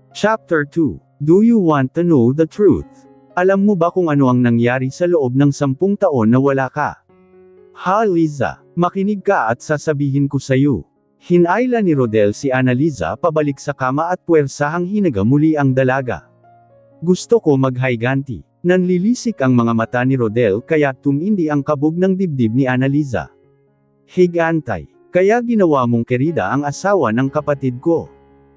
Chapter 2. Do you want to know the truth? Alam mo ba kung ano ang nangyari sa loob ng 10 taon na wala ka? Ha, Liza, makinig ka at sasabihin ko sa'yo. Hinayla ni Rodel si Annaliza pabalik sa kama at puwersahang hinaga muli ang dalaga. Gusto ko maghayganti. Nanlilisik ang mga mata ni Rodel kaya tumindi ang kabog ng dibdib ni Annaliza. Higantay. Kaya ginawa mong kerida ang asawa ng kapatid ko.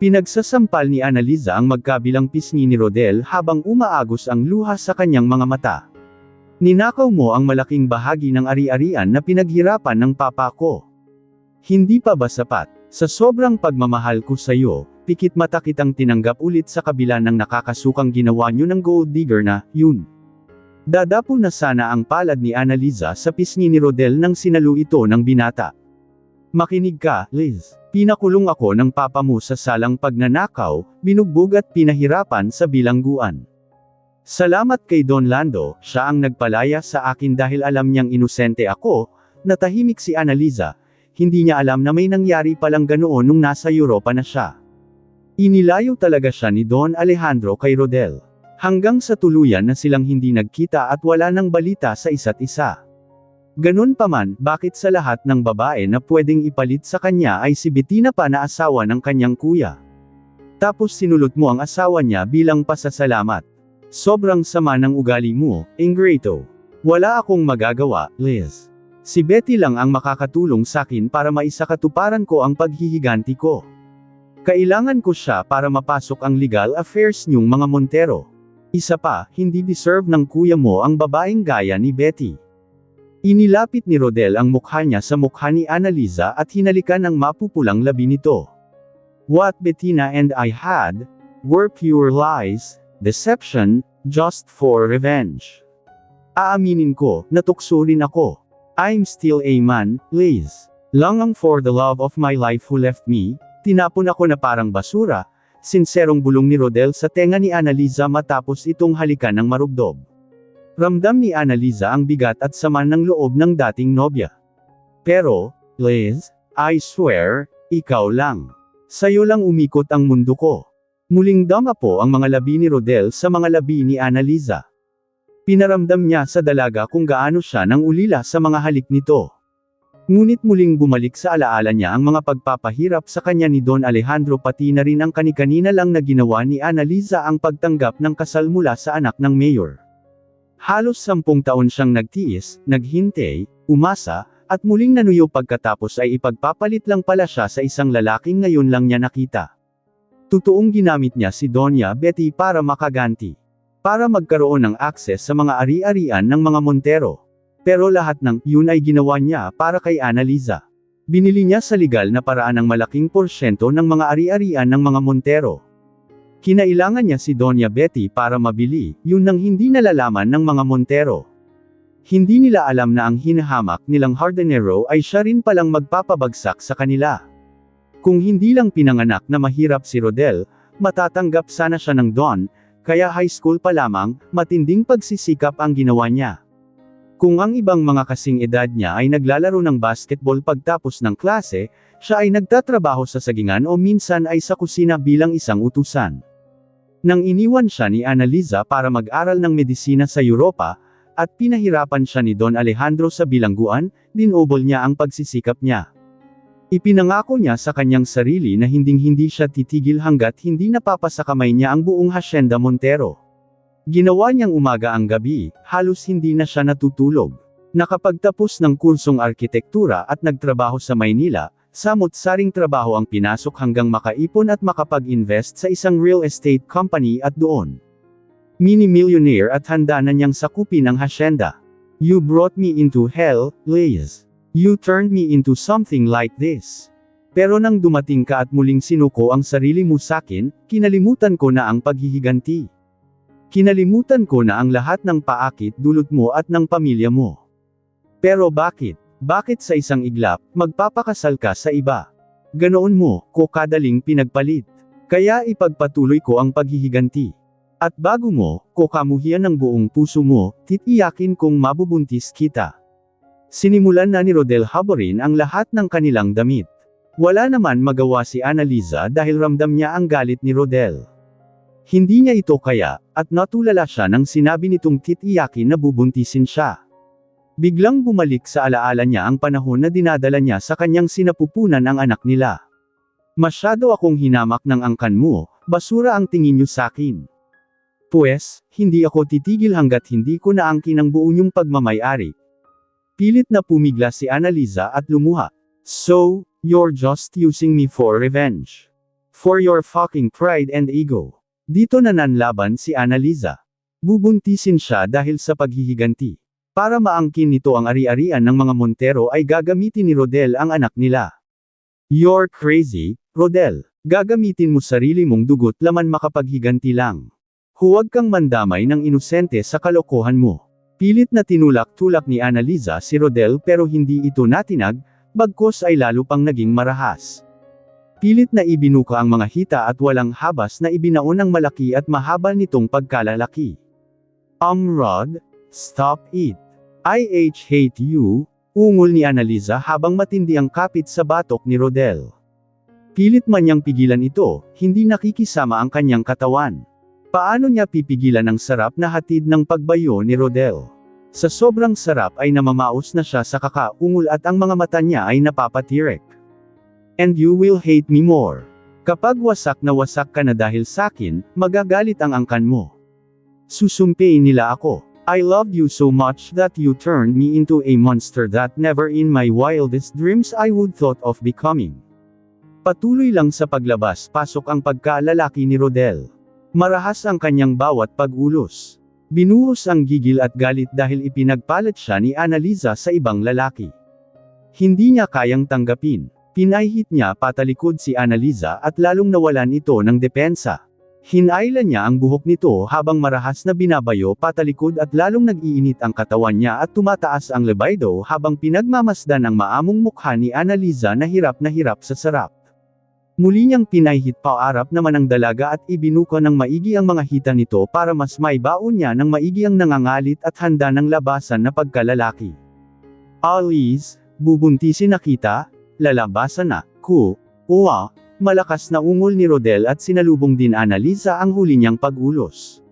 Pinagsasampal ni Annaliza ang magkabilang pisngi ni Rodel habang umaagos ang luha sa kanyang mga mata. Ninakaw mo ang malaking bahagi ng ari-arian na pinaghirapan ng papa ko. Hindi pa ba sapat? Sa sobrang pagmamahal ko sa iyo, pikit mata kitang tinanggap ulit sa kabila ng nakakasukang ginawa niyo ng gold digger na, yun. Dadapo na sana ang palad ni Annaliza sa pisngi ni Rodel nang sinalo ito ng binata. Makinig ka, Liz. Pinakulong ako ng papa mo sa salang pagnanakaw, binugbog at pinahirapan sa bilangguan. Salamat kay Don Lando, siya ang nagpalaya sa akin dahil alam niyang inosente ako. Natahimik si Annaliza. Hindi niya alam na may nangyari palang ganoon nung nasa Europa na siya. Inilayo talaga siya ni Don Alejandro kay Rodel. Hanggang sa tuluyan na silang hindi nagkita at wala nang balita sa isa't isa. Ganun pa man, bakit sa lahat ng babae na pwedeng ipalit sa kanya ay si Bettina pa na asawa ng kanyang kuya? Tapos sinulot mo ang asawa niya bilang pasasalamat. Sobrang sama ng ugali mo, ingrato. Wala akong magagawa, Liz. Si Betty lang ang makakatulong sakin para maisakatuparan ko ang paghihiganti ko. Kailangan ko siya para mapasok ang legal affairs niyong mga Montero. Isa pa, hindi deserve ng kuya mo ang babaeng gaya ni Betty. Inilapit ni Rodel ang mukha niya sa mukha ni Annaliza at hinalikan ang mapupulang labi nito. What Bettina and I had were pure lies, deception, just for revenge. Aaminin ko, natukso rin ako. I'm still a man, Liz. Longing for the love of my life who left me, tinapon ako na parang basura, sinserong bulong ni Rodel sa tenga ni Annaliza matapos itong halikan ng marubdob. Ramdam ni Annaliza ang bigat at sama ng loob ng dating nobya. Pero, Liz, I swear, ikaw lang. Sa'yo lang umikot ang mundo ko. Muling dama po ang mga labi ni Rodel sa mga labi ni Annaliza. Pinaramdam niya sa dalaga kung gaano siya nang ulila sa mga halik nito. Ngunit muling bumalik sa alaala niya ang mga pagpapahirap sa kanya ni Don Alejandro pati na rin ang kani-kanina lang na ginawa ni Annaliza ang pagtanggap ng kasal mula sa anak ng mayor. Halos 10 taon siyang nagtiis, naghintay, umasa, at muling nanuyo pagkatapos ay ipagpapalit lang pala siya sa isang lalaking ngayon lang niya nakita. Totoong ginamit niya si Doña Betty para makaganti. Para magkaroon ng akses sa mga ari-arian ng mga Montero. Pero lahat ng yun ay ginawa niya para kay Annaliza. Binili niya sa legal na paraan ang malaking porsyento ng mga ari-arian ng mga Montero. Kinailangan niya si Doña Betty para mabili, yun nang hindi nalalaman ng mga Montero. Hindi nila alam na ang hinahamak nilang Hardenero ay siya rin palang magpapabagsak sa kanila. Kung hindi lang pinanganak na mahirap si Rodel, matatanggap sana siya ng Don, kaya high school pa lamang, matinding pagsisikap ang ginawa niya. Kung ang ibang mga kasing edad niya ay naglalaro ng basketball pagtapos ng klase, siya ay nagtatrabaho sa sagingan o minsan ay sa kusina bilang isang utusan. Nang iniwan siya ni Annaliza para mag-aral ng medisina sa Europa, at pinahirapan siya ni Don Alejandro sa bilangguan, dinobol niya ang pagsisikap niya. Ipinangako niya sa kanyang sarili na hinding-hindi siya titigil hanggat hindi napapasakamay niya ang buong Hacienda Montero. Ginawa niyang umaga ang gabi, halos hindi na siya natutulog. Nakapagtapos ng kursong arkitektura at nagtrabaho sa Maynila, samot-saring trabaho ang pinasok hanggang makaipon at makapag-invest sa isang real estate company at doon. Mini-millionaire at handa na niyang sakupin ang hacienda. You brought me into hell, Liz. You turned me into something like this. Pero nang dumating ka at muling sinuko ang sarili mo sakin, kinalimutan ko na ang paghihiganti. Kinalimutan ko na ang lahat ng paakit dulot mo at ng pamilya mo. Pero bakit? Bakit sa isang iglap, magpapakasal ka sa iba? Ganoon mo, ko kadaling pinagpalit. Kaya ipagpatuloy ko ang paghihiganti. At bago mo, ko kamuhian ng buong puso mo, titiyakin kong mabubuntis kita. Sinimulan na ni Rodel haborin ang lahat ng kanilang damit. Wala naman magawa si Annaliza dahil ramdam niya ang galit ni Rodel. Hindi niya ito kaya, at natulala siya nang sinabi nitong titiyakin na bubuntisin siya. Biglang bumalik sa alaala niya ang panahon na dinadala niya sa kanyang sinapupunan ang anak nila. Masyado akong hinamak ng angkan mo, basura ang tingin niyo sakin. Pues, hindi ako titigil hanggat hindi ko naangkin ang buo niyong pagmamay-ari. Pilit na pumigla si Annalisa at lumuha. So, you're just using me for revenge. For your fucking pride and ego. Dito nananlaban si Annalisa. Bubuntisin siya dahil sa paghihiganti. Para maangkin nito ang ari-arian ng mga Montero ay gagamitin ni Rodel ang anak nila. You're crazy, Rodel. Gagamitin mo sarili mong dugot laman makapaghiganti lang. Huwag kang mandamay ng inosente sa kalokohan mo. Pilit na tinulak-tulak ni Annalisa si Rodel pero hindi ito natinag, bagkus ay lalo pang naging marahas. Pilit na ibinuka ang mga hita at walang habas na ibinaon ang malaki at mahaba nitong pagkalalaki. Rod, stop it. I hate you, ungol ni Annalisa habang matindi ang kapit sa batok ni Rodel. Pilit man niyang pigilan ito, hindi nakikisama ang kanyang katawan. Paano niya pipigilan ang sarap na hatid ng pagbayo ni Rodel? Sa sobrang sarap ay namamaos na siya sa kakaungol at ang mga mata niya ay napapatirik. And you will hate me more. Kapag wasak ka na dahil sakin, magagalit ang angkan mo. Susumpiin nila ako. I loved you so much that you turned me into a monster that never in my wildest dreams I would thought of becoming. Patuloy lang sa paglabas-pasok ang pagkalalaki ni Rodel. Marahas ang kanyang bawat pag-ulos. Binuhos ang gigil at galit dahil ipinagpalit siya ni Annalisa sa ibang lalaki. Hindi niya kayang tanggapin. Pinahit niya patalikod si Annalisa at lalong nawalan ito ng depensa. Hinailan niya ang buhok nito habang marahas na binabayo patalikod at lalong nag-iinit ang katawan niya at tumataas ang libido habang pinagmamasdan ang maamong mukha ni Annalisa na hirap sa sarap. Muli niyang pinahit paarap naman ang dalaga at ibinuka ng maigi ang mga hita nito para mas maibaon niya ng maigi ang nangangalit at handa ng labasan na pagkalalaki. Alice, bubuntisin na kita, lalabasan na, uwa, malakas na ungol ni Rodel at sinalubong din Annalisa ang huli niyang pag-ulos.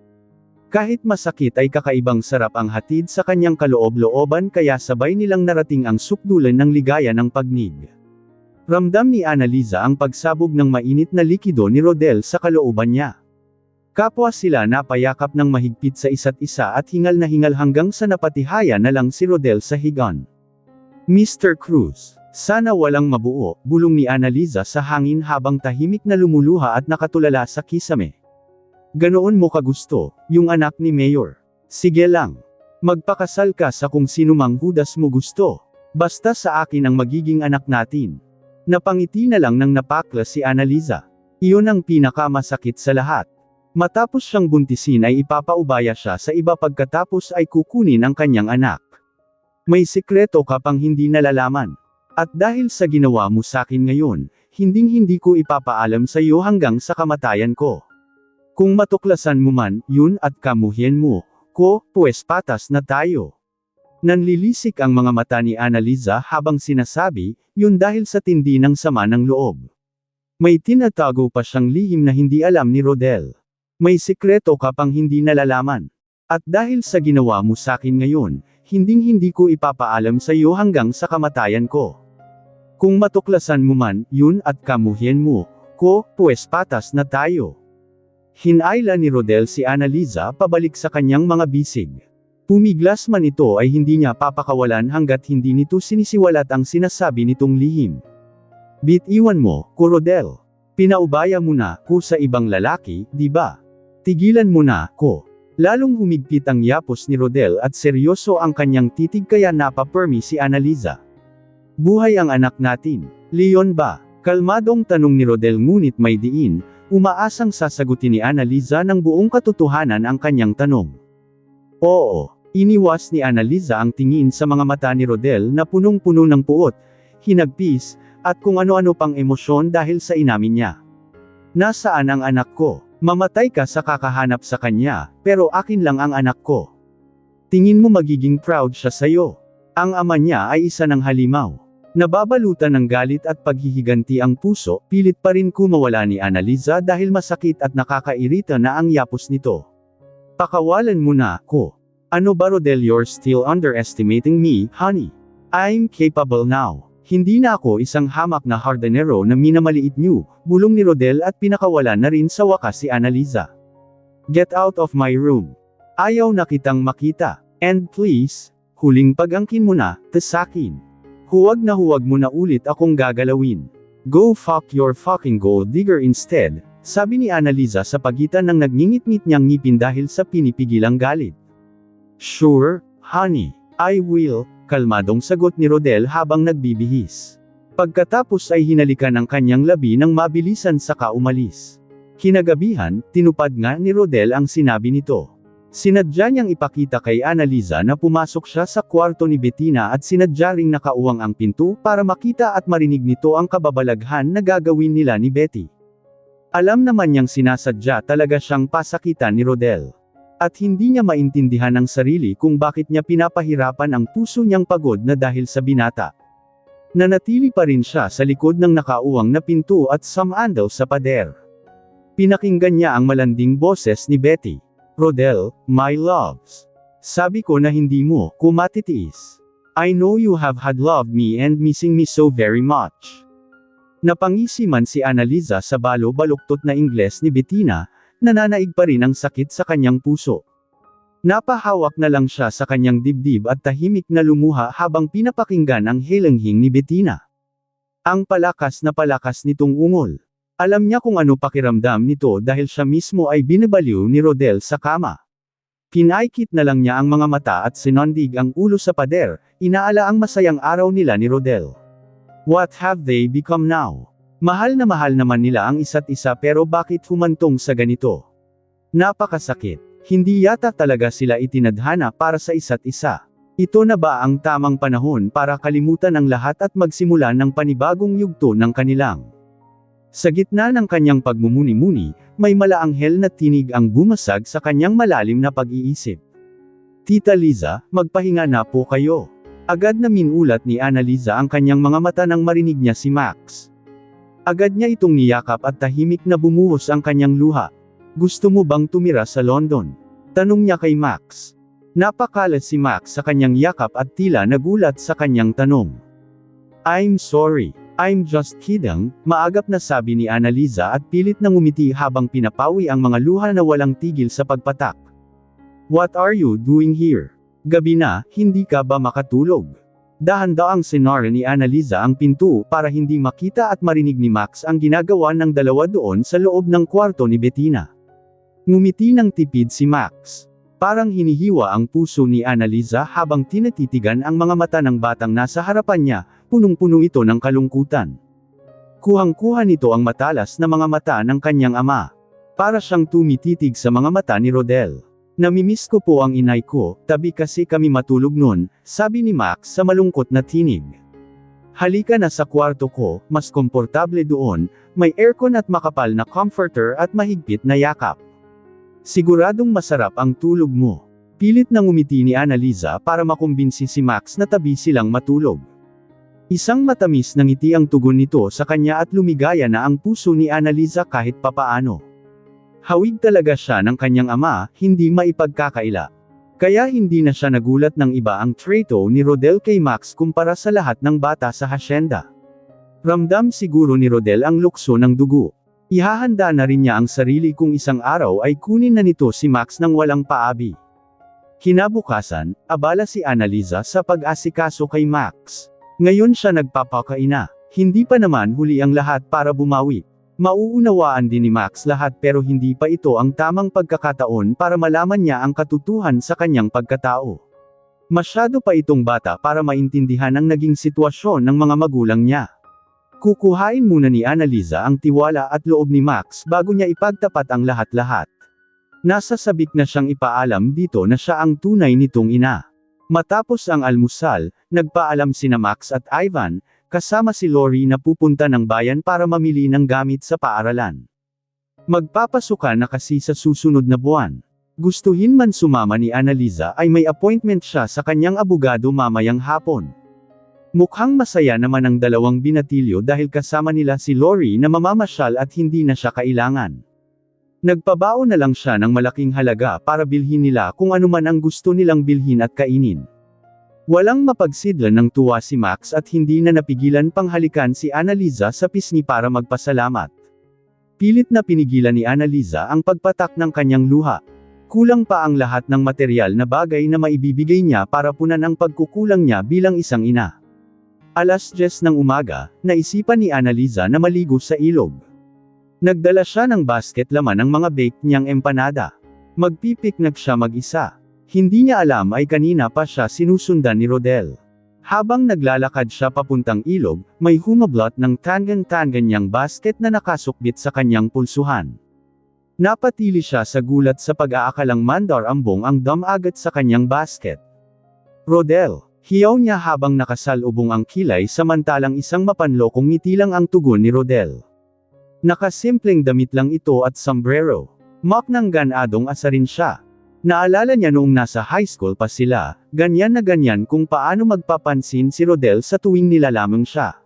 Kahit masakit ay kakaibang sarap ang hatid sa kanyang kaloob-looban kaya sabay nilang narating ang sukdulan ng ligaya ng pagnig. Ramdam ni Annalisa ang pagsabog ng mainit na likido ni Rodel sa kalooban niya. Kapwa sila napayakap ng mahigpit sa isa't isa at hingal na hingal hanggang sa napatihaya na lang si Rodel sa higan. Mr. Cruz, sana walang mabuo, bulong ni Annalisa sa hangin habang tahimik na lumuluha at nakatulala sa kisame. Ganoon mo kagusto, yung anak ni Mayor. Sige lang. Magpakasal ka sa kung sino mang hudas mo gusto. Basta sa akin ang magiging anak natin. Napangiti na lang ng napakla si Annalisa. Iyon ang pinakamasakit sa lahat. Matapos siyang buntisin ay ipapaubaya siya sa iba pagkatapos ay kukunin ang kanyang anak. May sikreto ka pang hindi nalalaman. At dahil sa ginawa mo sakin ngayon, hinding-hindi ko ipapaalam sa iyo hanggang sa kamatayan ko. Kung matuklasan mo man, yun at kamuhin mo, pues patas na tayo. Nanlilisik ang mga mata ni Annalisa habang sinasabi, yun dahil sa tindi ng sama ng loob. May tinatago pa siyang lihim na hindi alam ni Rodel. May sikreto ka pang hindi nalalaman. At dahil sa ginawa mo sakin ngayon, hinding-hindi ko ipapaalam sa iyo hanggang sa kamatayan ko. Kung matuklasan mo man, yun at kamuhin mo, pues patas na tayo. Hinayla ni Rodel si Annalisa pabalik sa kanyang mga bisig. Pumiglas man ito ay hindi niya papakawalan hanggat hindi nito sinisiwalat ang sinasabi nitong lihim. Bitiwan mo, Rodel. Pinaubaya mo na, sa ibang lalaki, di ba? Tigilan mo na, Lalong humigpit ang yapos ni Rodel at seryoso ang kanyang titig kaya napapermi si Annalisa. Buhay ang anak natin, Leon ba? Kalmadong tanong ni Rodel ngunit may diin, umaasang sasagutin ni Annalisa ng buong katotohanan ang kanyang tanong. Oo. Iniwas ni Annalisa ang tingin sa mga mata ni Rodel na punong-puno ng puot, hinagpis, at kung ano-ano pang emosyon dahil sa inamin niya. Nasaan ang anak ko? Mamatay ka sa kakahanap sa kanya, pero akin lang ang anak ko. Tingin mo magiging proud siya sa'yo. Ang ama niya ay isa ng halimaw. Nababalutan ng galit at paghihiganti ang puso, pilit pa rin kumawala ni Annalisa dahil masakit at nakakairita na ang yapos nito. Pakawalan mo na ako. Ano ba Rodel, you're still underestimating me, honey. I'm capable now. Hindi na ako isang hamak na hardenero na minamaliit niyo, bulong ni Rodel at pinakawalan na rin sa wakas si Annalisa. Get out of my room. Ayaw na kitang makita. And please, huling pag-angkin mo na, sakin. Huwag mo na ulit akong gagalawin. Go fuck your fucking gold digger instead, sabi ni Annalisa sa pagitan ng nagngingit-ngit niyang ngipin dahil sa pinipigilang galit. Sure, honey, I will, kalmadong sagot ni Rodel habang nagbibihis. Pagkatapos ay hinalikan ang kanyang labi ng mabilisan saka umalis. Kinagabihan, tinupad nga ni Rodel ang sinabi nito. Sinadya niyang ipakita kay Annalisa na pumasok siya sa kwarto ni Bettina at sinadya ring nakauwang ang pinto para makita at marinig nito ang kababalaghan na gagawin nila ni Betty. Alam naman niyang sinasadya talaga siyang pasakitan ni Rodel. At hindi niya maintindihan ang sarili kung bakit niya pinapahirapan ang puso niyang pagod na dahil sa binata. Nanatili pa rin siya sa likod ng nakauwang na pinto at sumandal sa pader. Pinakinggan niya ang malanding boses ni Betty. Rodel, my loves. Sabi ko na hindi mo ko matitiis. I know you have had loved me and missing me so very much. Napangisi man si Annalisa sa balo-baluktot na Ingles ni Bettina, nananaig pa rin ang sakit sa kanyang puso. Napahawak na lang siya sa kanyang dibdib at tahimik na lumuha habang pinapakinggan ang hilanghing ni Bettina. Ang palakas na palakas nitong ungol. Alam niya kung ano pakiramdam nito dahil siya mismo ay binabaliw ni Rodel sa kama. Pinaikit na lang niya ang mga mata at sinondig ang ulo sa pader, inaala ang masayang araw nila ni Rodel. What have they become now? Mahal naman nila ang isa't isa pero bakit humantong sa ganito? Napakasakit. Hindi yata talaga sila itinadhana para sa isa't isa. Ito na ba ang tamang panahon para kalimutan ang lahat at magsimula ng panibagong yugto ng kanilang? Sa gitna ng kanyang pagmumuni-muni, may malaanghel na tinig ang bumasag sa kanyang malalim na pag-iisip. Tita Liza, magpahinga na po kayo. Agad na minulat ni Annalisa ang kanyang mga mata nang marinig niya si Max. Agad niya itong niyakap at tahimik na bumuhos ang kanyang luha. Gusto mo bang tumira sa London? Tanong niya kay Max. Napakalat si Max sa kanyang yakap at tila nagulat sa kanyang tanong. I'm sorry. I'm just kidding, maagap na sabi ni Annalisa at pilit na ngumiti habang pinapawi ang mga luha na walang tigil sa pagpatak. What are you doing here? Gabi na, hindi ka ba makatulog? Dahan-daang sinara ni Annalisa ang pinto para hindi makita at marinig ni Max ang ginagawa ng dalawa doon sa loob ng kwarto ni Bettina. Ngumiti ng tipid si Max. Parang hinihiwa ang puso ni Annalisa habang tinatitigan ang mga mata ng batang nasa harapan niya, punong-puno ito ng kalungkutan. Kuhang-kuha nito ang matalas na mga mata ng kanyang ama. Para siyang tumititig sa mga mata ni Rodel. Namimiss ko po ang inay ko, tabi kasi kami matulog nun, sabi ni Max sa malungkot na tinig. Halika na sa kwarto ko, mas komportable doon, may aircon at makapal na comforter at mahigpit na yakap. Siguradong masarap ang tulog mo. Pilit na ngumiti ni Annalisa para makumbinsi si Max na tabi silang matulog. Isang matamis na ngiti ang tugon nito sa kanya at lumigaya na ang puso ni Annalisa kahit papaano. Hawig talaga siya ng kanyang ama, hindi maipagkakaila. Kaya hindi na siya nagulat ng iba ang trato ni Rodel kay Max kumpara sa lahat ng bata sa hasyenda. Ramdam siguro ni Rodel ang lukso ng dugo. Ihahanda na rin niya ang sarili kung isang araw ay kunin na nito si Max nang walang paabi. Kinabukasan, abala si Annalisa sa pag-asikaso kay Max. Ngayon siya nagpapakaina. Hindi pa naman huli ang lahat para bumawi. Mauunawaan din ni Max lahat pero hindi pa ito ang tamang pagkakataon para malaman niya ang katotohanan sa kanyang pagkatao. Masyado pa itong bata para maintindihan ang naging sitwasyon ng mga magulang niya. Kukuhain muna ni Annalisa ang tiwala at loob ni Max bago niya ipagtapat ang lahat-lahat. Nasa sabik na siyang ipaalam dito na siya ang tunay nitong ina. Matapos ang almusal, nagpaalam sina Max at Ivan, kasama si Lori na pupunta ng bayan para mamili ng gamit sa paaralan. Magpapasuka na kasi sa susunod na buwan. Gustuhin man sumama ni Annalisa ay may appointment siya sa kanyang abogado mamayang hapon. Mukhang masaya naman ang dalawang binatilyo dahil kasama nila si Lori na mamamasyal at hindi na siya kailangan. Nagpabaon na lang siya ng malaking halaga para bilhin nila kung anuman ang gusto nilang bilhin at kainin. Walang mapagsidlan ng tuwa si Max at hindi na napigilan pang halikan si Annalisa sa pisngi para magpasalamat. Pilit na pinigilan ni Annalisa ang pagpatak ng kanyang luha. Kulang pa ang lahat ng material na bagay na maibibigay niya para punan ang pagkukulang niya bilang isang ina. Alas 10 ng umaga, naisipan ni Annalisa na maligo sa ilog. Nagdala siya ng basket laman ng mga bake niyang empanada. Magpipiknik siya mag-isa. Hindi niya alam ay kanina pa siya sinusundan ni Rodel. Habang naglalakad siya papuntang ilog, may humablot ng tangan-tangan niyang basket na nakasukbit sa kanyang pulsuhan. Napatili siya sa gulat sa pag-aakalang mandar ambong ang damagat sa kanyang basket. Rodel, hiyaw niya habang nakasalubong ang kilay samantalang isang mapanlokong ngiti lang ang tugon ni Rodel. Nakasimpleng damit lang ito at sombrero. Mak ng ganadong asarin siya. Naalala niya noong nasa high school pa sila, ganyan na ganyan kung paano magpapansin si Rodel sa tuwing nilalamang siya.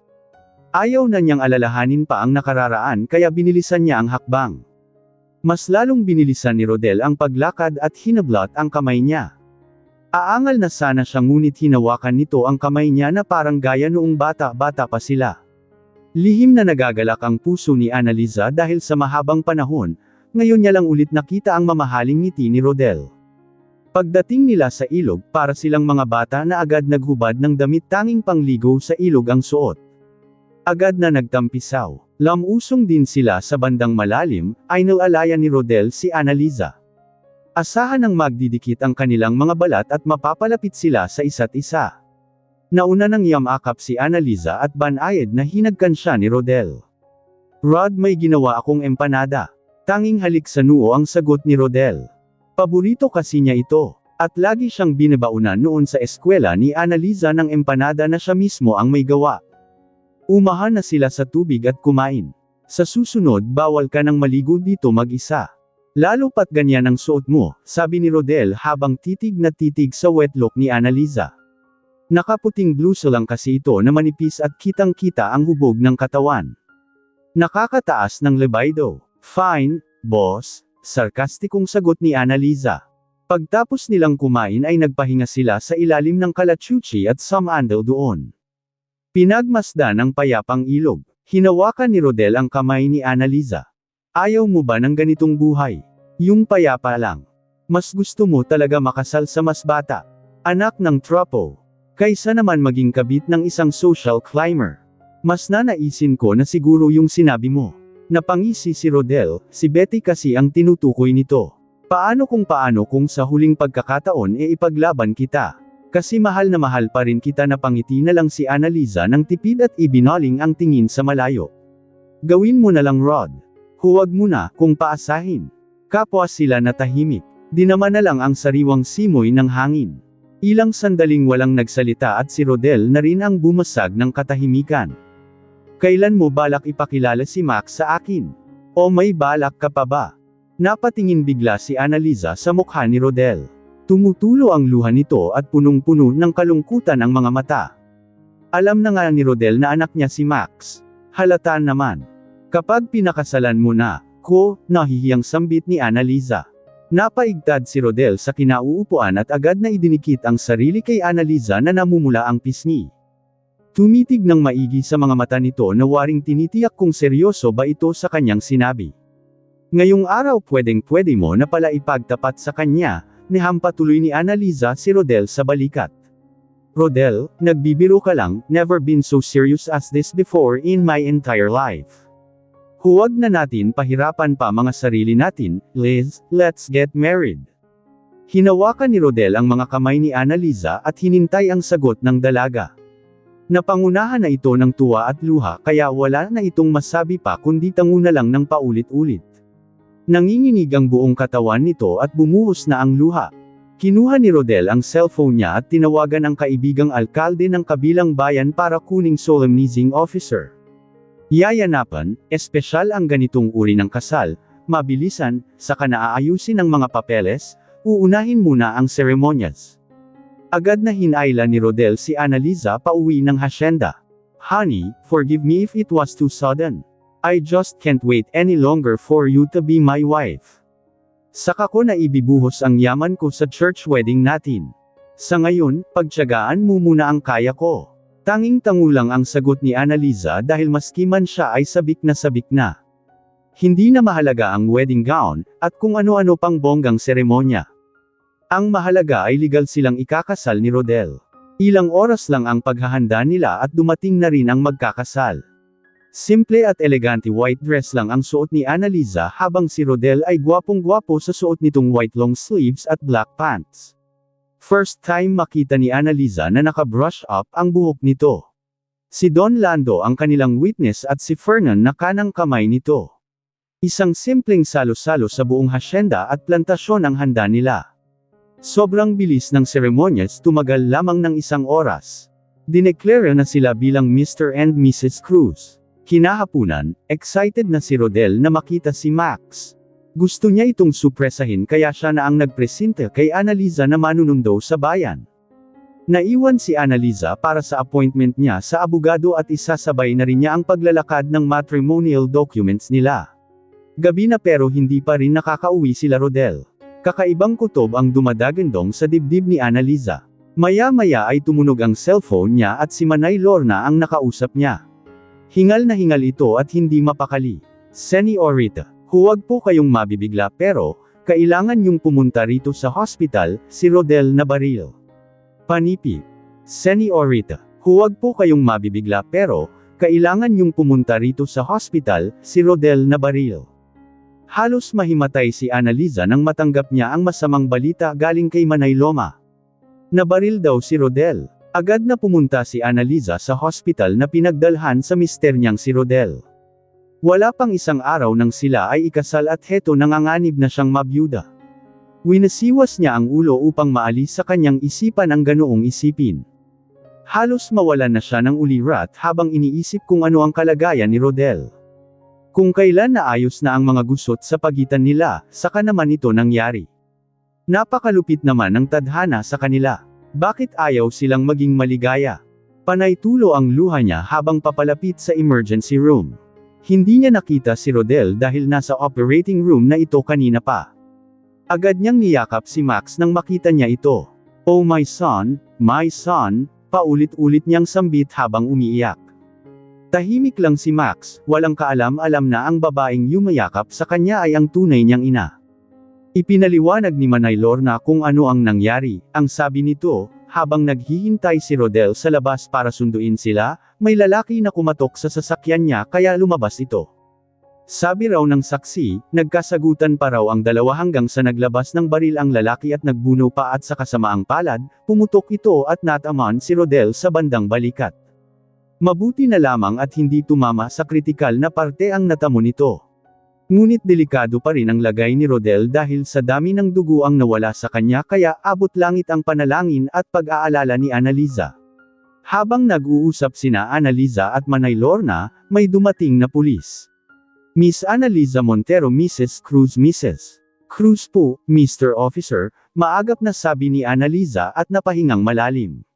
Ayaw na niyang alalahanin pa ang nakararaan kaya binilisan niya ang hakbang. Mas lalong binilisan ni Rodel ang paglakad at hinablot ang kamay niya. Aangal na sana siya ngunit hinawakan nito ang kamay niya na parang gaya noong bata-bata pa sila. Lihim na nagagalak ang puso ni Annalisa dahil sa mahabang panahon, ngayon niya lang ulit nakita ang mamahaling ngiti ni Rodel. Pagdating nila sa ilog, para silang mga bata na agad naghubad ng damit tanging pangligo sa ilog ang suot. Agad na nagtampisaw. Lamusong din sila sa bandang malalim, ay naalaya ni Rodel si Annalisa. Asahan ng magdidikit ang kanilang mga balat at mapapalapit sila sa isa't isa. Nauna nang yamakap si Annalisa at banayad na hinagkan siya ni Rodel. Rod, may ginawa akong empanada. Tanging halik sa noo ang sagot ni Rodel. Paborito kasi niya ito. At lagi siyang binabaunan noon sa eskwela ni Annalisa ng empanada na siya mismo ang may gawa. Umahan na sila sa tubig at kumain. Sa susunod, bawal ka nang maligo dito mag-isa. Lalo pat ganyan ang suot mo, sabi ni Rodel habang titig na titig sa wet look ni Annalisa. Nakaputing blusa lang kasi ito na manipis at kitang-kita ang hubog ng katawan. Nakakataas ng libido. Fine, boss, sarkastikong sagot ni Annalisa. Pagtapos nilang kumain ay nagpahinga sila sa ilalim ng kalachuchi at samandal doon. Pinagmasdan ang payapang ilog. Hinawakan ni Rodel ang kamay ni Annalisa. Ayaw mo ba ng ganitong buhay? Yung payapa lang. Mas gusto mo talaga makasal sa mas bata. Anak ng tropo. Kaysa naman maging kabit ng isang social climber. Mas nanaisin ko na siguro yung sinabi mo. Napangisi si Rodel, si Betty kasi ang tinutukoy nito. Paano kung sa huling pagkakataon ipaglaban kita? Kasi mahal na mahal pa rin kita, na pangiti na lang si Annalisa ng tipid at ibinaling ang tingin sa malayo. Gawin mo na lang, Rod. Huwag mo na, kung paasahin. Kapwa sila natahimik. Dinaman na lang ang sariwang simoy ng hangin. Ilang sandaling walang nagsalita at si Rodel na rin ang bumasag ng katahimikan. Kailan mo balak ipakilala si Max sa akin? O may balak ka pa ba? Napatingin bigla si Annalisa sa mukha ni Rodel. Tumutulo ang luha nito at punong-puno ng kalungkutan ang mga mata. Alam na nga ni Rodel na anak niya si Max. Halata naman. Kapag pinakasalan mo na, nahihiyang sambit ni Annalisa. Napaigtad si Rodel sa kinauupuan at agad na idinikit ang sarili kay Annalisa na namumula ang pisngi. Tumitig ng maigi sa mga mata nito na waring tinitiyak kung seryoso ba ito sa kanyang sinabi. Ngayong araw pwedeng-pwede mo na pala ipagtapat sa kanya, nihampa tuloy ni Annalisa si Rodel sa balikat. Rodel, nagbibiro ka lang, never been so serious as this before in my entire life. Huwag na natin pahirapan pa mga sarili natin, Liz, let's get married. Hinawakan ni Rodel ang mga kamay ni Annalisa at hinintay ang sagot ng dalaga. Napangunahan na ito ng tuwa at luha kaya wala na itong masabi pa kundi tango na lang ng paulit-ulit. Nanginginig ang buong katawan nito at bumuhos na ang luha. Kinuha ni Rodel ang cellphone niya at tinawagan ang kaibigang alkalde ng kabilang bayan para kuning solemnizing officer. Yayanapan, espesyal ang ganitong uri ng kasal, mabilisan, saka naaayusin ang mga papeles, uunahin muna ang seremonyas. Agad na hinayla ni Rodel si Annalisa pauwi ng hasyenda. Honey, forgive me if it was too sudden. I just can't wait any longer for you to be my wife. Saka ko na ibibuhos ang yaman ko sa church wedding natin. Sa ngayon, pagtiyagaan mo muna ang kaya ko. Tanging tangulang ang sagot ni Annalisa dahil maski man siya ay sabik na sabik na. Hindi na mahalaga ang wedding gown, at kung ano-ano pang bonggang seremonya. Ang mahalaga ay legal silang ikakasal ni Rodel. Ilang oras lang ang paghahanda nila at dumating na rin ang magkakasal. Simple at elegante white dress lang ang suot ni Annalisa habang si Rodel ay gwapong-gwapo sa suot nitong white long sleeves at black pants. First time makita ni Annalisa na naka-brush up ang buhok nito. Si Don Lando ang kanilang witness at si Fernan na kanang kamay nito. Isang simpleng salo-salo sa buong hasyenda at plantasyon ang handa nila. Sobrang bilis ng seremonyas, tumagal lamang ng 1 oras. Dineklara na sila bilang Mr. and Mrs. Cruz. Kinahapunan, excited na si Rodel na makita si Max. Gusto niya itong supresahin kaya siya na ang nagpresenta kay Annalisa na manunundo sa bayan. Naiwan si Annalisa para sa appointment niya sa abogado at isasabay na rin niya ang paglalakad ng matrimonial documents nila. Gabi na pero hindi pa rin nakakauwi sila Rodel. Kakaibang kutob ang dumadagandong sa dibdib ni Annalisa. Maya-maya ay tumunog ang cellphone niya at si Manay Lorna ang nakausap niya. Hingal na hingal ito at hindi mapakali. Senyorita, huwag po kayong mabibigla pero, kailangan niyong pumunta rito sa hospital, si Rodel na baril. Panipi. Senyorita, huwag po kayong mabibigla pero, kailangan niyong pumunta rito sa hospital, si Rodel na baril. Halos mahimatay si Annalisa nang matanggap niya ang masamang balita galing kay Manay Loma. Nabaril daw si Rodel. Agad na pumunta si Annalisa sa hospital na pinagdalhan sa mister niyang si Rodel. Wala pang 1 araw nang sila ay ikasal at heto nanganganib na siyang mabiyuda. Winasiwas niya ang ulo upang maalis sa kanyang isipan ang ganoong isipin. Halos mawalan na siya ng ulirat habang iniisip kung ano ang kalagayan ni Rodel. Kung kailan naayos na ang mga gusot sa pagitan nila, saka naman ito nangyari. Napakalupit naman ng tadhana sa kanila. Bakit ayaw silang maging maligaya? Panay tulo ang luha niya habang papalapit sa emergency room. Hindi niya nakita si Rodel dahil nasa operating room na ito kanina pa. Agad niyang niyakap si Max nang makita niya ito. Oh my son, paulit-ulit niyang sambit habang umiiyak. Tahimik lang si Max, walang kaalam-alam na ang babaeng yumayakap sa kanya ay ang tunay niyang ina. Ipinaliwanag ni Manay Lorna kung ano ang nangyari, ang sabi nito, habang naghihintay si Rodel sa labas para sunduin sila, may lalaki na kumatok sa sasakyan niya kaya lumabas ito. Sabi raw ng saksi, nagkasagutan pa raw ang dalawa hanggang sa naglabas ng baril ang lalaki at nagbuno pa at sa kasamaang palad, pumutok ito at natamaan si Rodel sa bandang balikat. Mabuti na lamang at hindi tumama sa kritikal na parte ang natamo nito. Ngunit delikado pa rin ang lagay ni Rodel dahil sa dami ng dugo ang nawala sa kanya kaya abot langit ang panalangin at pag-aalala ni Annalisa. Habang nag-uusap sina Annalisa at Manay Lorna, may dumating na pulis. Miss Annalisa Montero Mrs. Cruz Mrs. Cruz po, Mr. Officer, maagap na sabi ni Annalisa at napahingang malalim.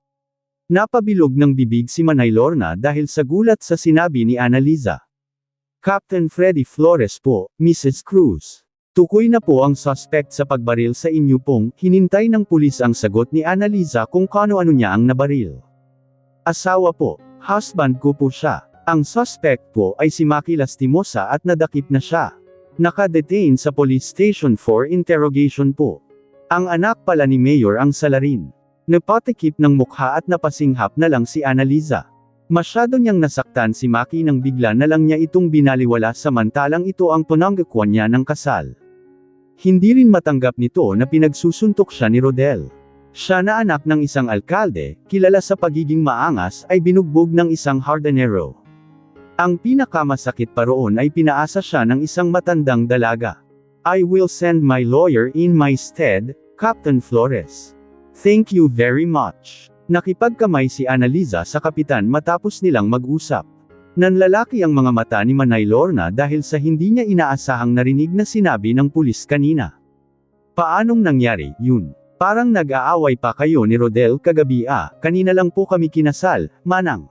Napabilog ng bibig si Manay Lorna dahil sa gulat sa sinabi ni Annalisa. Captain Freddy Flores po, Mrs. Cruz. Tukoy na po ang suspect sa pagbaril sa inyo pong, hinintay ng pulis ang sagot ni Annalisa kung kano-ano niya ang nabaril. Asawa po, husband ko po siya. Ang suspect po ay si Maki Lastimosa at nadakip na siya. Nakadetain sa police station for interrogation po. Ang anak pala ni Mayor ang salarin. Napatikip ng mukha at napasinghap na lang si Annalisa. Masyado niyang nasaktan si Maki nang bigla na lang niya itong binaliwala samantalang ito ang pananggakwan niya ng kasal. Hindi rin matanggap nito na pinagsusuntok siya ni Rodel. Siya na anak ng isang alkalde, kilala sa pagiging maangas ay binugbog ng isang hardinero. Ang pinakamasakit pa roon ay pinaasa siya ng isang matandang dalaga. I will send my lawyer in my stead, Captain Flores. Thank you very much. Nakipagkamay si Annalisa sa kapitan matapos nilang mag-usap. Nanlalaki ang mga mata ni Manay Lorna dahil sa hindi niya inaasahang narinig na sinabi ng pulis kanina. Paanong nangyari yun? Parang nag-aaway pa kayo ni Rodel kagabi kanina lang po kami kinasal, manang.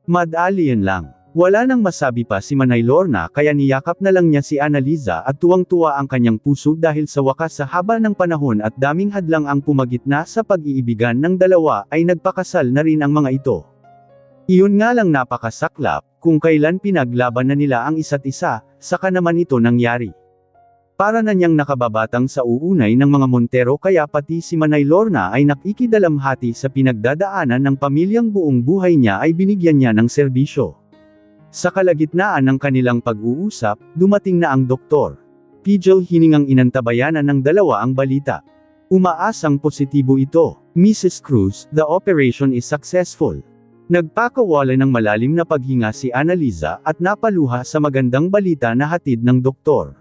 Madalian lang. Wala nang masabi pa si Manay Lorna kaya niyakap na lang niya si Annaliza at tuwang-tuwa ang kanyang puso dahil sa wakas sa haba ng panahon at daming hadlang ang pumagitna sa pag-iibigan ng dalawa ay nagpakasal na rin ang mga ito. Iyon nga lang napakasaklap, kung kailan pinaglaban na nila ang isa't isa, saka naman ito nangyari. Para na niyang nakababatang sa uunay ng mga Montero kaya pati si Manay Lorna ay nakikidalamhati sa pinagdadaanan ng pamilyang buong buhay niya ay binigyan niya ng serbisyo. Sa kalagitnaan ng kanilang pag-uusap, dumating na ang doktor. Pidgel hiningang inantabayanan ng dalawa ang balita. Umaasang positibo ito. Mrs. Cruz, the operation is successful. Nagpakawala ng malalim na paghinga si Annaliza at napaluha sa magandang balita na hatid ng doktor.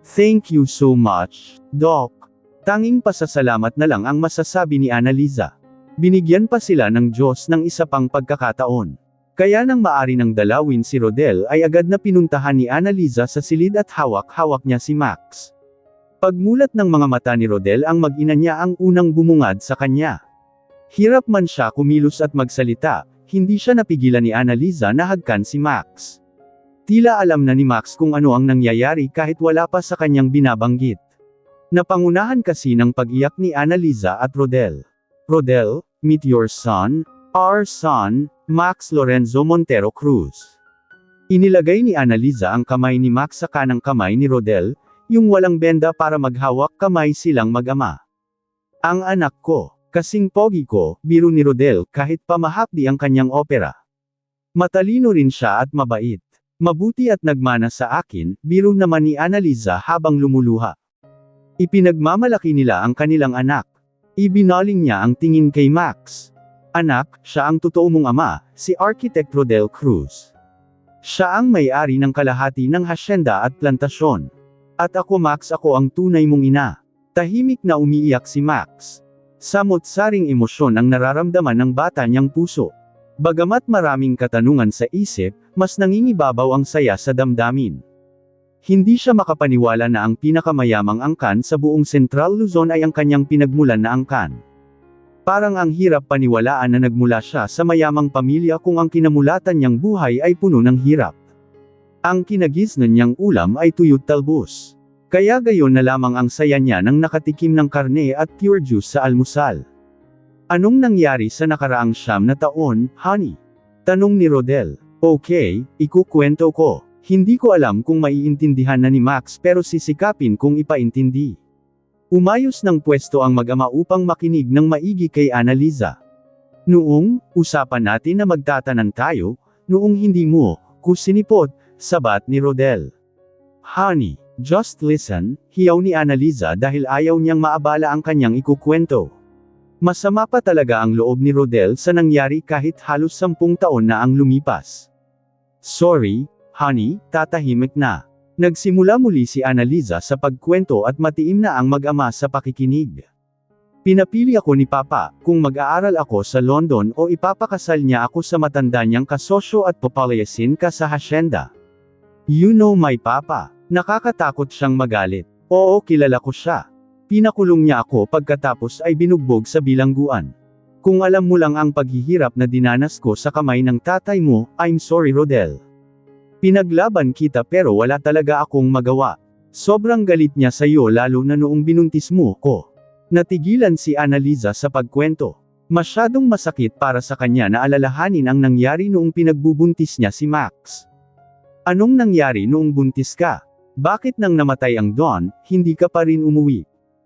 Thank you so much, Doc. Tanging pasasalamat na lang ang masasabi ni Annaliza. Binigyan pa sila ng Diyos ng isa pang pagkakataon. Kaya nang maari ng dalawin si Rodel ay agad na pinuntahan ni Annaliza sa silid at hawak-hawak niya si Max. Pagmulat ng mga mata ni Rodel ang mag-ina niya ang unang bumungad sa kanya. Hirap man siya kumilos at magsalita, hindi siya napigilan ni Annaliza na hagkan si Max. Tila alam na ni Max kung ano ang nangyayari kahit wala pa sa kanyang binabanggit. Napangunahan kasi ng pag-iyak ni Annaliza at Rodel. Rodel, meet your son, our son, Max Lorenzo Montero Cruz. Inilagay ni Annaliza ang kamay ni Max sa kanang kamay ni Rodel, yung walang benda para maghawak kamay silang mag-ama. Ang anak ko, kasing pogi ko, biro ni Rodel kahit pamahapdi ang kanyang opera. Matalino rin siya at mabait. Mabuti at nagmana sa akin, biro naman ni Annaliza habang lumuluha. Ipinagmamalaki nila ang kanilang anak. Ibinaling niya ang tingin kay Max. Anak, siya ang totoo mong ama, si Architect Rodel Cruz. Siya ang may-ari ng kalahati ng hasyenda at plantasyon. At ako Max, ako ang tunay mong ina. Tahimik na umiiyak si Max. Samot-saring emosyon ang nararamdaman ng bata niyang puso. Bagamat maraming katanungan sa isip, mas nangingibabaw ang saya sa damdamin. Hindi siya makapaniwala na ang pinakamayamang angkan sa buong Central Luzon ay ang kanyang pinagmulan na angkan. Parang ang hirap paniwalaan na nagmula siya sa mayamang pamilya kung ang kinamulatan niyang buhay ay puno ng hirap. Ang kinagisnan niyang ulam ay tuyot talbos. Kaya gayon na lamang ang saya niya nang nakatikim ng karne at pure juice sa almusal. Anong nangyari sa nakaraang 9 na taon, honey? Tanong ni Rodel. Okay, ikukwento ko. Hindi ko alam kung maiintindihan na ni Max pero sisikapin kong ipaintindi. Umayos ng pwesto ang mag-ama upang makinig ng maigi kay Annaliza. Noong, usapan natin na magtatanan tayo, noong hindi mo, kusinipot, sabat ni Rodel. Honey, just listen, hiyaw ni Annaliza dahil ayaw niyang maabala ang kanyang ikukwento. Masama pa talaga ang loob ni Rodel sa nangyari kahit halos 10 taon na ang lumipas. Sorry, honey, tatahimik na. Nagsimula muli si Annaliza sa pagkwento at matiim na ang mag-ama sa pakikinig. Pinapili ako ni Papa, kung mag-aaral ako sa London o ipapakasal niya ako sa matanda niyang kasosyo at papalayasin ka sa hasyenda. You know my Papa. Nakakatakot siyang magalit. Oo, kilala ko siya. Pinakulong niya ako pagkatapos ay binugbog sa bilangguan. Kung alam mo lang ang paghihirap na dinanas ko sa kamay ng tatay mo, I'm sorry Rodel. Pinaglaban kita pero wala talaga akong magawa. Sobrang galit niya sa iyo lalo na noong binuntis mo ko. Natigilan si Annaliza sa pagkwento. Masyadong masakit para sa kanya na alalahanin ang nangyari noong pinagbubuntis niya si Max. Anong nangyari noong buntis ka? Bakit nang namatay ang Don, hindi ka pa rin umuwi?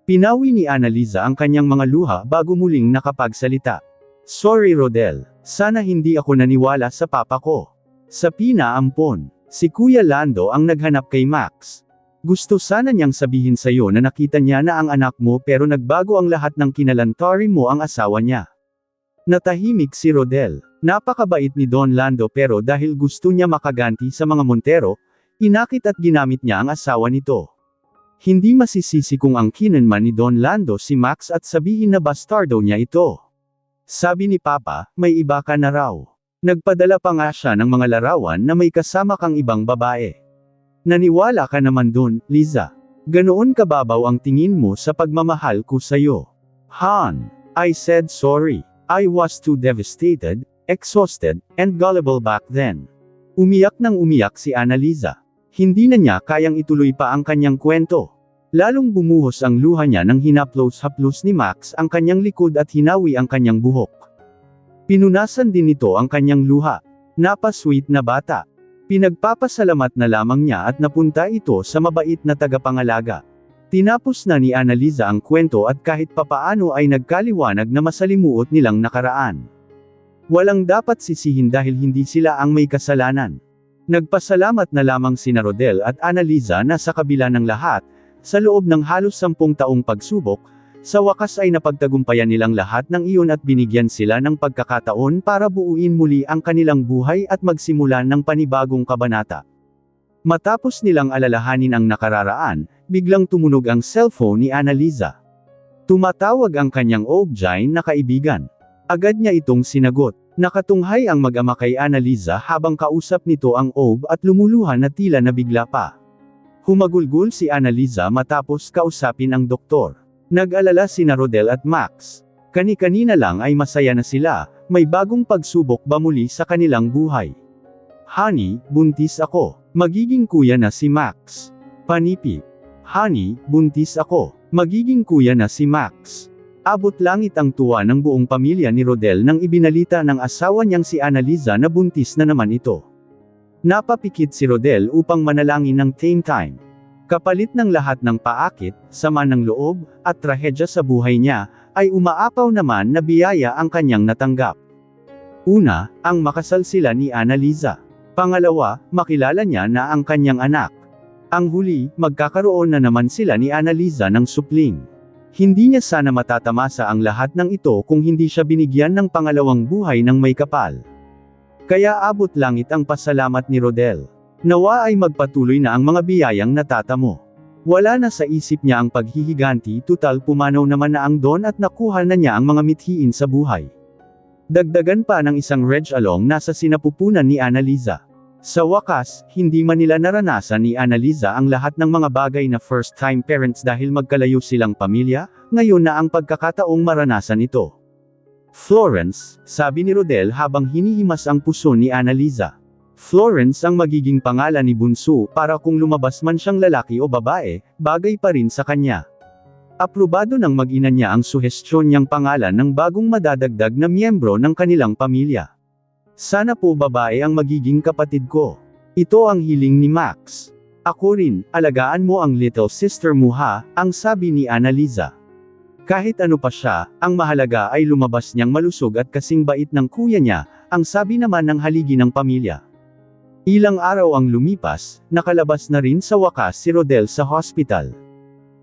Pinawi ni Annaliza ang kanyang mga luha bago muling nakapagsalita. Sorry Rodel, sana hindi ako naniwala sa papa ko. Sa pinaampon, si Kuya Lando ang naghanap kay Max. Gusto sana niyang sabihin sa iyo na nakita niya na ang anak mo pero nagbago ang lahat ng kinalantari mo ang asawa niya. Natahimik si Rodel. Napakabait ni Don Lando pero dahil gusto niya makaganti sa mga Montero, inakit at ginamit niya ang asawa nito. Hindi masisisi kung angkinan man ni Don Lando si Max at sabihin na bastardo niya ito. Sabi ni Papa, may iba ka na raw. Nagpadala pa nga siya ng mga larawan na may kasama kang ibang babae. Naniwala ka naman dun, Liza. Ganoon kababaw ang tingin mo sa pagmamahal ko sa'yo. Han, I said sorry. I was too devastated, exhausted, and gullible back then. Umiyak nang umiyak si Annalisa. Hindi na niya kayang ituloy pa ang kanyang kwento. Lalong bumuhos ang luha niya nang hinaplos-haplos ni Max ang kanyang likod at hinawi ang kanyang buhok. Pinunasan din nito ang kanyang luha. Napasweet na bata. Pinagpapasalamat na lamang niya at napunta ito sa mabait na tagapangalaga. Tinapos na ni Annalisa ang kwento at kahit papaano ay nagkaliwanag na masalimuot nilang nakaraan. Walang dapat sisihin dahil hindi sila ang may kasalanan. Nagpasalamat na lamang sina Rodel at Annalisa na sa kabila ng lahat, sa loob ng halos 10 taong pagsubok, sa wakas ay napagtagumpayan nilang lahat ng iyon at binigyan sila ng pagkakataon para buuin muli ang kanilang buhay at magsimula ng panibagong kabanata. Matapos nilang alalahanin ang nakararaan, biglang tumunog ang cellphone ni Annalisa. Tumatawag ang kanyang Ogbjine na kaibigan. Agad niya itong sinagot. Nakatunghay ang mag-ama kay Annalisa habang kausap nito ang Ob at lumuluha na tila nabigla pa. Humagulgol si Annalisa matapos kausapin ang doktor. Nag-alala sina Rodel at Max. Kani-kanina lang ay masaya na sila, may bagong pagsubok ba muli sa kanilang buhay. Honey, buntis ako. Magiging kuya na si Max. Panipi. Honey, buntis ako. Magiging kuya na si Max. Abot langit ang tuwa ng buong pamilya ni Rodel nang ibinalita ng asawa niyang si Annalisa na buntis na naman ito. Napapikit si Rodel upang manalangin ng same time. Kapalit ng lahat ng paakit, sama ng loob, at trahedya sa buhay niya, ay umaapaw naman na biyaya ang kanyang natanggap. Una, ang makasal sila ni Annalisa. Pangalawa, makilala niya na ang kanyang anak. Ang huli, magkakaroon na naman sila ni Annalisa ng supling. Hindi niya sana matatamasa ang lahat ng ito kung hindi siya binigyan ng pangalawang buhay ng may kapal. Kaya abot langit ang pasalamat ni Rodel. Nawa ay magpatuloy na ang mga biyayang natatamo. Wala na sa isip niya ang paghihiganti, tutal pumanaw naman na ang Don at nakuha na niya ang mga mithiin sa buhay. Dagdagan pa ng isang Reg Along nasa sinapupunan ni Annalisa. Sa wakas, hindi man nila naranasan ni Annalisa ang lahat ng mga bagay na first-time parents dahil magkalayo silang pamilya, ngayon na ang pagkakataong maranasan ito. Florence, sabi ni Rodel habang hinihimas ang puso ni Annalisa. Florence ang magiging pangalan ni Bunso para kung lumabas man siyang lalaki o babae, bagay pa rin sa kanya. Aprobado ng mag-ina niya ang suhestyon niyang pangalan ng bagong madadagdag na miyembro ng kanilang pamilya. Sana po babae ang magiging kapatid ko. Ito ang hiling ni Max. Ako rin, alagaan mo ang little sister mo ha, ang sabi ni Annalisa. Kahit ano pa siya, ang mahalaga ay lumabas niyang malusog at kasing bait ng kuya niya, ang sabi naman ng haligi ng pamilya. Ilang araw ang lumipas, nakalabas na rin sa wakas si Rodel sa hospital.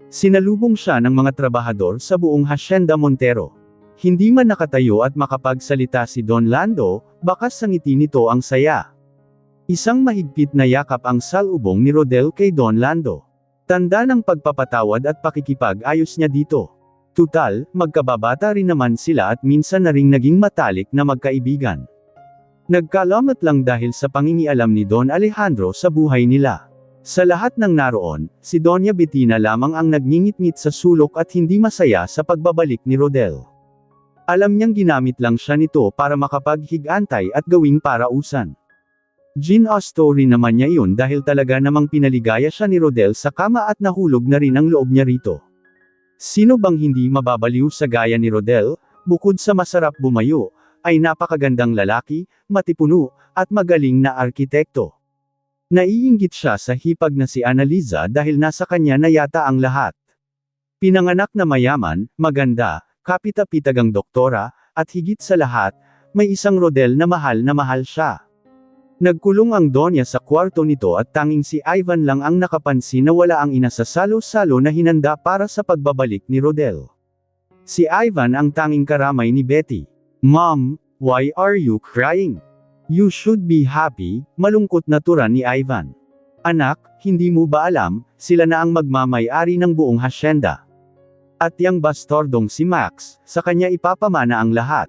Sinalubong siya ng mga trabahador sa buong Hacienda Montero. Hindi man nakatayo at makapagsalita si Don Lando, bakas sa ngiti nito ang saya. Isang mahigpit na yakap ang salubong ni Rodel kay Don Lando. Tanda ng pagpapatawad at pakikipag-ayos niya dito. Tutal, magkababata rin naman sila at minsan na ring naging matalik na magkaibigan. Nagkalamat lang dahil sa pangingialam ni Don Alejandro sa buhay nila. Sa lahat ng naroon, si Doña Bettina lamang ang nagngingit-ngit sa sulok at hindi masaya sa pagbabalik ni Rodel. Alam niyang ginamit lang siya nito para makapaghigantay at gawing parausan. Gin story naman niya iyon dahil talaga namang pinaligaya siya ni Rodel sa kama at nahulog na rin ang loob niya rito. Sino bang hindi mababaliw sa gaya ni Rodel, bukod sa masarap bumayo, ay napakagandang lalaki, matipuno, at magaling na arkitekto. Naiinggit siya sa hipag na si Annalisa dahil nasa kanya na yata ang lahat. Pinanganak na mayaman, maganda, kapita-pitagang doktora, at higit sa lahat, may isang Rodel na mahal siya. Nagkulong ang Donya sa kwarto nito at tanging si Ivan lang ang nakapansin na wala ang ina sa salo-salo na hinanda para sa pagbabalik ni Rodel. Si Ivan ang tanging karamay ni Betty. Mom, why are you crying? You should be happy, malungkot na tura ni Ivan. Anak, hindi mo ba alam, sila na ang magmamay-ari ng buong hacienda. At yang bastardong si Max, sa kanya ipapamana ang lahat.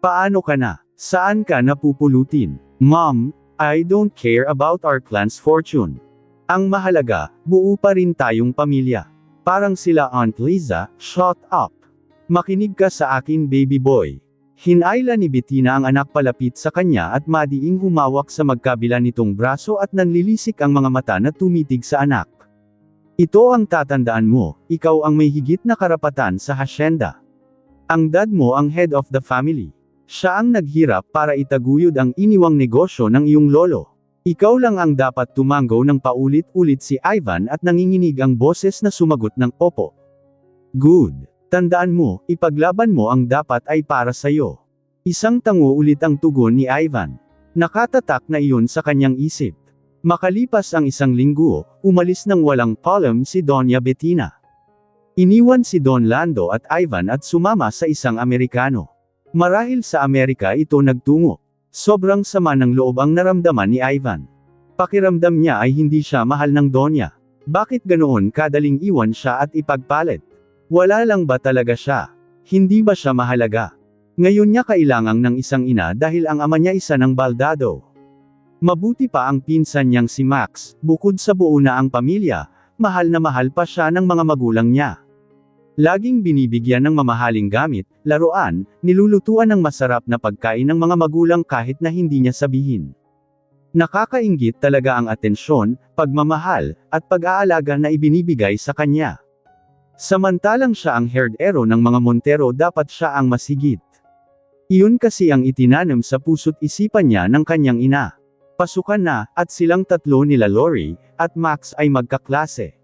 Paano ka na? Saan ka napupulutin? Mom, I don't care about our clan's fortune. Ang mahalaga, buo pa rin tayong pamilya. Parang sila Aunt Liza, shut up. Makinig ka sa akin, baby boy. Hinayla ni Bettina ang anak palapit sa kanya at madiing humawak sa magkabila nitong braso at nanlilisik ang mga mata na tumitig sa anak. Ito ang tatandaan mo, ikaw ang may higit na karapatan sa hasyenda. Ang dad mo ang head of the family. Siya ang naghirap para itaguyod ang iniwang negosyo ng iyong lolo. Ikaw lang ang dapat tumanggo ng paulit-ulit si Ivan at nanginginig ang boses na sumagot ng opo. Good. Tandaan mo, ipaglaban mo ang dapat ay para sa'yo. Isang tango ulit ang tugon ni Ivan. Nakatatak na iyon sa kanyang isip. Makalipas ang isang linggo, umalis ng walang paalam si Doña Bettina. Iniwan si Don Lando at Ivan at sumama sa isang Amerikano. Marahil sa Amerika ito nagtungo. Sobrang sama ng loob ang naramdaman ni Ivan. Pakiramdam niya ay hindi siya mahal ng Donya. Bakit ganoon kadaling iwan siya at ipagpalit? Wala lang ba talaga siya? Hindi ba siya mahalaga? Ngayon niya kailangan ng isang ina dahil ang ama niya isa ng baldado. Mabuti pa ang pinsan niyang si Max, bukod sa buo na ang pamilya, mahal na mahal pa siya ng mga magulang niya. Laging binibigyan ng mamahaling gamit, laruan, nilulutuan ng masarap na pagkain ng mga magulang kahit na hindi niya sabihin. Nakakainggit talaga ang atensyon, pagmamahal, at pag-aalaga na ibinibigay sa kanya. Samantalang siya ang herdero ng mga Montero, dapat siya ang mas higit. Iyon kasi ang itinanam sa puso't isipan niya ng kanyang ina. Pasukan na, at silang tatlo nila Lori at Max ay magkaklase.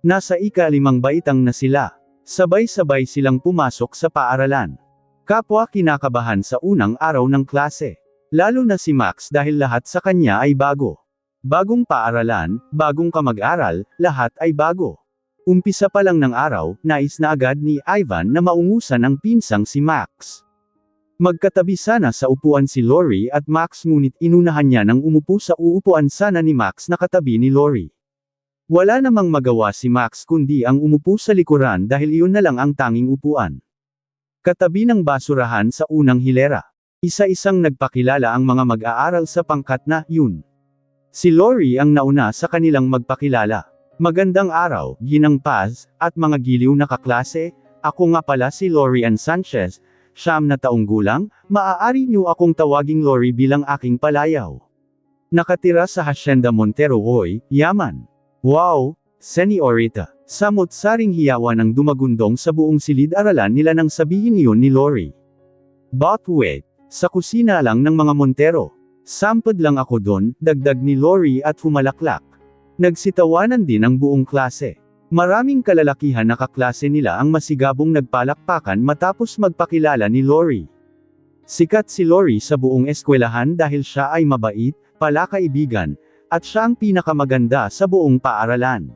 Nasa ika-5 baitang na sila. Sabay-sabay silang pumasok sa paaralan. Kapwa kinakabahan sa unang araw ng klase. Lalo na si Max dahil lahat sa kanya ay bago. Bagong paaralan, bagong kamag-aral, lahat ay bago. Umpisa pa lang ng araw, nais na agad ni Ivan na maungusan ang pinsang si Max. Magkatabi sana sa upuan si Lori at Max, ngunit inunahan niya nang umupo sa uupuan sana ni Max na katabi ni Lori. Wala namang magawa si Max kundi ang umupo sa likuran dahil iyon na lang ang tanging upuan. Katabi ng basurahan sa unang hilera. Isa-isang nagpakilala ang mga mag-aaral sa pangkat na yun. Si Lori ang nauna sa kanilang magpakilala. Magandang araw, Ginang Paz, at mga giliw na kaklase, ako nga pala si Lori Ann Sanchez, 9 na taong gulang, maaari niyo akong tawaging Lori bilang aking palayaw. Nakatira sa Hacienda Montero Hoy, yaman. Wow, Senyorita. Samot-saring hiyawan ang dumagundong sa buong silid-aralan nila nang sabihin iyon ni Lori. But wait, sa kusina lang ng mga Montero. Sampad lang ako doon, dagdag ni Lori at humalaklak. Nagsitawanan din ang buong klase. Maraming kalalakihan na kaklase nila ang masigabong nagpalakpakan matapos magpakilala ni Lori. Sikat si Lori sa buong eskwelahan dahil siya ay mabait, palakaibigan, at siya ang pinakamaganda sa buong paaralan.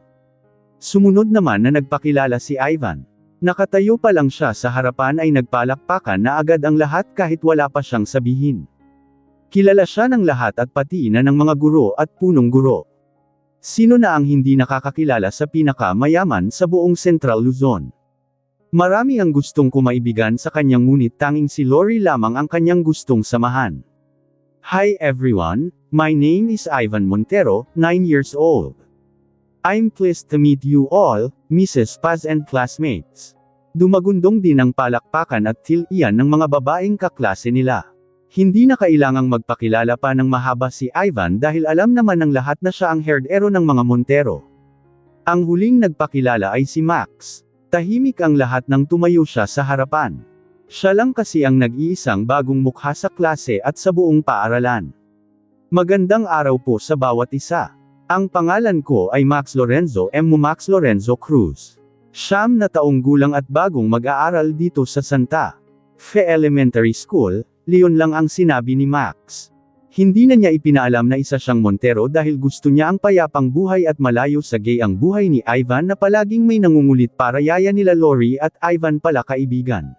Sumunod naman na nagpakilala si Ivan. Nakatayo pa lang siya sa harapan ay nagpalakpakan na agad ang lahat kahit wala pa siyang sabihin. Kilala siya ng lahat at pati na ng mga guro at punong guro. Sino na ang hindi nakakakilala sa pinakamayaman sa buong Central Luzon? Marami ang gustong kumaibigan sa kanyang ngunit tanging si Lori lamang ang kanyang gustong samahan. Hi everyone, my name is Ivan Montero, 9 years old. I'm pleased to meet you all, Mrs. Paz and classmates. Dumagundong din ang palakpakan at tilian ng mga babaeng kaklase nila. Hindi na kailangang magpakilala pa ng mahaba si Ivan dahil alam naman ng lahat na siya ang herdero ng mga Montero. Ang huling nagpakilala ay si Max. Tahimik ang lahat nang tumayo siya sa harapan. Siya lang kasi ang nag-iisang bagong mukha sa klase at sa buong paaralan. Magandang araw po sa bawat isa. Ang pangalan ko ay Max Lorenzo M. Max Lorenzo Cruz. 9 na taong gulang at bagong mag-aaral dito sa Santa Fe Elementary School. Leon lang ang sinabi ni Max. Hindi na niya ipinaalam na isa siyang Montero dahil gusto niya ang payapang buhay at malayo sa gay ang buhay ni Ivan na palaging may nangungulit para yaya nila Lori at Ivan pala kaibigan.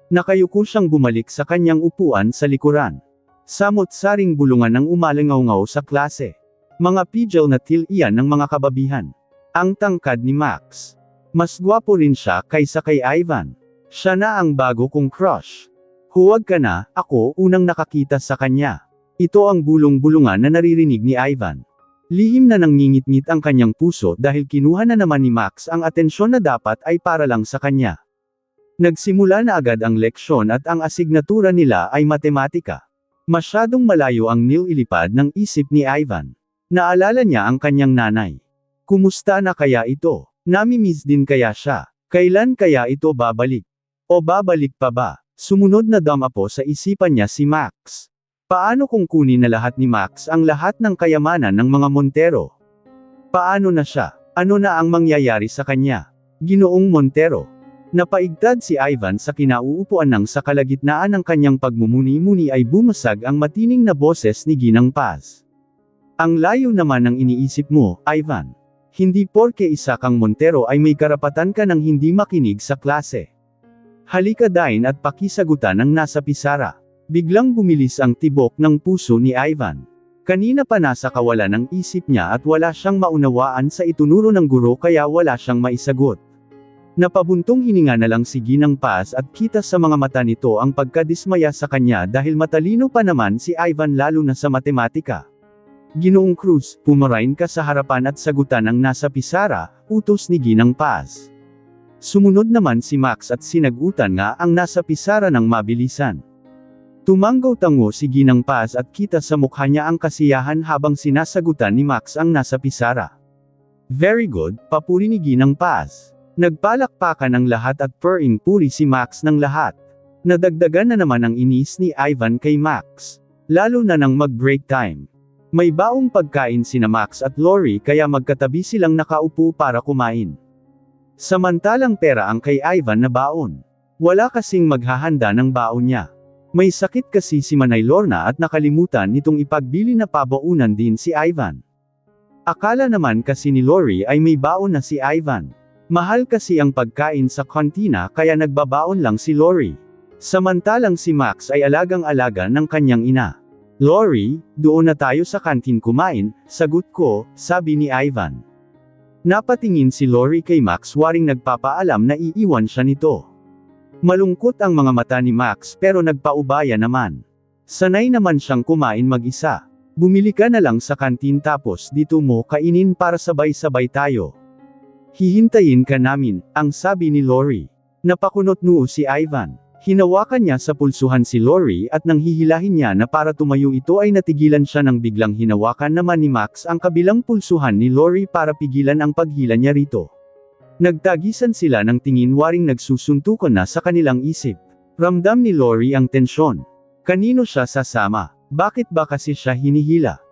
Nakayuko siyang bumalik sa kanyang upuan sa likuran. Samot-saring bulungan ang umalangaw-ngaw sa klase. Mga pidgel na tilian ng mga kababihan. Ang tangkad ni Max. Mas gwapo rin siya kaysa kay Ivan. Siya na ang bago kong crush. Huwag ka na, ako unang nakakita sa kanya. Ito ang bulong-bulungan na naririnig ni Ivan. Lihim na nangingit-ngit ang kanyang puso dahil kinuha na naman ni Max ang atensyon na dapat ay para lang sa kanya. Nagsimula na agad ang leksyon at ang asignatura nila ay matematika. Masyadong malayo ang nililipad ng isip ni Ivan. Naalala niya ang kanyang nanay. Kumusta na kaya ito? Namimiss din kaya siya? Kailan kaya ito babalik? O babalik pa ba? Sumunod na damapo sa isipan niya si Max. Paano kung kunin na lahat ni Max ang lahat ng kayamanan ng mga Montero? Paano na siya? Ano na ang mangyayari sa kanya? Ginoong Montero. Napaigtad si Ivan sa kinauupuan nang sa kalagitnaan ng kanyang pagmumuni-muni ay bumasag ang matining na boses ni Ginang Paz. Ang layo naman ng iniisip mo, Ivan. Hindi porke isa kang Montero ay may karapatan ka ng hindi makinig sa klase. Halika dain at pakisagutan ang nasa pisara. Biglang bumilis ang tibok ng puso ni Ivan. Kanina pa nasa kawalan ng isip niya at wala siyang maunawaan sa itunuro ng guro kaya wala siyang maisagot. Napabuntong hininga na lang si Ginang Paz at kita sa mga mata nito ang pagkadismaya sa kanya dahil matalino pa naman si Ivan lalo na sa matematika. Ginoong Cruz, pumarain ka sa harapan at sagutan ang nasa pisara, utos ni Ginang Paz. Sumunod naman si Max at sinagutan nga ang nasa pisara ng mabilisan. Tumanggaw-tango si Ginang Paz at kita sa mukha niya ang kasiyahan habang sinasagutan ni Max ang nasa pisara. Very good, papuri ni Ginang Paz. Nagpalakpakan ang lahat at puri si Max ng lahat. Nadagdagan na naman ang inis ni Ivan kay Max. Lalo na nang mag-break time. May baong pagkain sina Max at Lori kaya magkatabi silang nakaupo para kumain. Samantalang pera ang kay Ivan na baon. Wala kasing maghahanda ng baon niya. May sakit kasi si Manay Lorna at nakalimutan nitong ipagbili na pabaunan din si Ivan. Akala naman kasi ni Lori ay may baon na si Ivan. Mahal kasi ang pagkain sa kantina kaya nagbabaon lang si Lori. Samantalang si Max ay alagang-alaga ng kanyang ina. Lori, doon na tayo sa kantin kumain, sagot ko, sabi ni Ivan. Napatingin si Lori kay Max waring nagpapaalam na iiwan siya nito. Malungkot ang mga mata ni Max pero nagpaubaya naman. Sanay naman siyang kumain mag-isa. Bumili ka na lang sa kantin tapos dito mo kainin para sabay-sabay tayo. Hihintayin ka namin, ang sabi ni Lori. Napakunot noo si Ivan. Hinawakan niya sa pulsuhan si Lori at nang hihilahin niya na para tumayo ito ay natigilan siya nang biglang hinawakan naman ni Max ang kabilang pulsuhan ni Lori para pigilan ang paghila niya rito. Nagtagisan sila ng tingin waring nagsusuntukan na sa kanilang isip. Ramdam ni Lori ang tensyon. Kanino siya sasama? Bakit ba kasi siya hinihila?